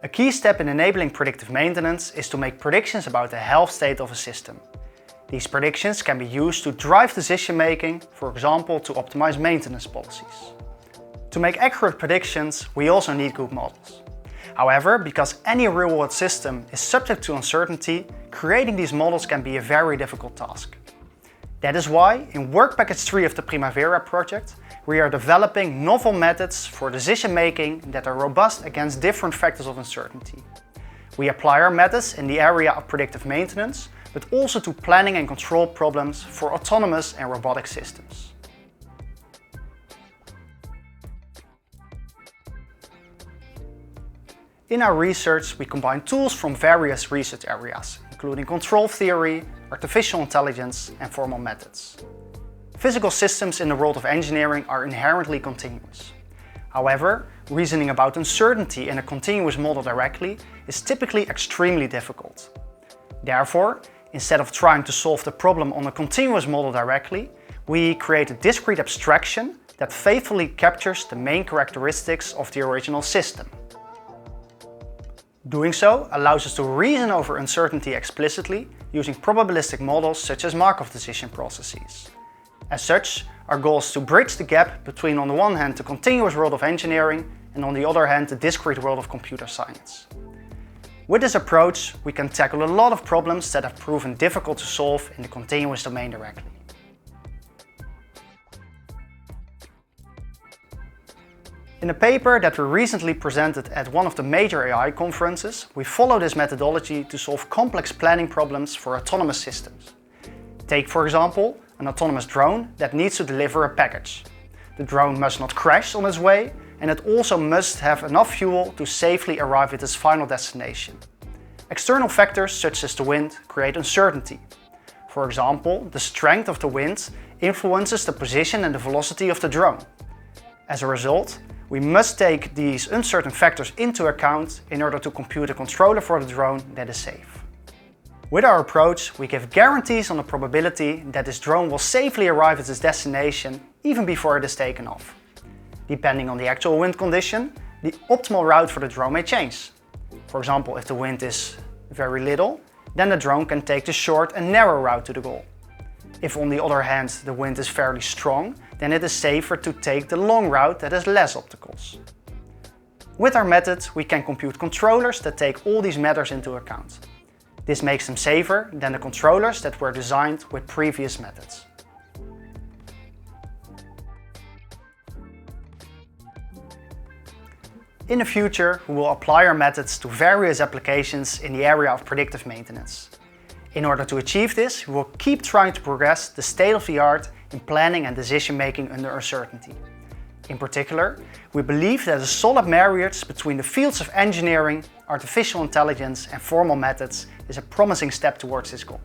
A key step in enabling predictive maintenance is to make predictions about the health state of a system. These predictions can be used to drive decision making, for example to optimize maintenance policies. To make accurate predictions, we also need good models. However, because any real-world system is subject to uncertainty, creating these models can be a very difficult task. That is why, in Work Package 3 of the PrimaVera project, we are developing novel methods for decision making that are robust against different factors of uncertainty. We apply our methods in the area of predictive maintenance, but also to planning and control problems for autonomous and robotic systems. In our research, we combine tools from various research areas, including control theory, artificial intelligence, and formal methods. Physical systems in the world of engineering are inherently continuous. However, reasoning about uncertainty in a continuous model directly is typically extremely difficult. Therefore, instead of trying to solve the problem on a continuous model directly, we create a discrete abstraction that faithfully captures the main characteristics of the original system. Doing so allows us to reason over uncertainty explicitly using probabilistic models such as Markov decision processes. As such, our goal is to bridge the gap between, on the one hand, the continuous world of engineering and on the other hand, the discrete world of computer science. With this approach, we can tackle a lot of problems that have proven difficult to solve in the continuous domain directly. In a paper that we recently presented at one of the major AI conferences, we follow this methodology to solve complex planning problems for autonomous systems. Take, for example, an autonomous drone that needs to deliver a package. The drone must not crash on its way, and it also must have enough fuel to safely arrive at its final destination. External factors such as the wind create uncertainty. For example, the strength of the wind influences the position and the velocity of the drone. As a result, we must take these uncertain factors into account in order to compute a controller for the drone that is safe. With our approach, we give guarantees on the probability that this drone will safely arrive at its destination even before it is taken off. Depending on the actual wind condition, the optimal route for the drone may change. For example, if the wind is very little, then the drone can take the short and narrow route to the goal. If on the other hand the wind is fairly strong, then it is safer to take the long route that has less obstacles. With our method, we can compute controllers that take all these matters into account. This makes them safer than the controllers that were designed with previous methods. In the future, we will apply our methods to various applications in the area of predictive maintenance. In order to achieve this, we will keep trying to progress the state-of-the-art in planning and decision-making under uncertainty. In particular, we believe that a solid marriage between the fields of engineering, artificial intelligence and formal methods is a promising step towards this goal.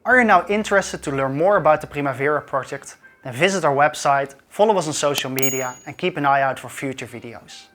Are you now interested to learn more about the PrimaVera project? Then visit our website, follow us on social media and keep an eye out for future videos.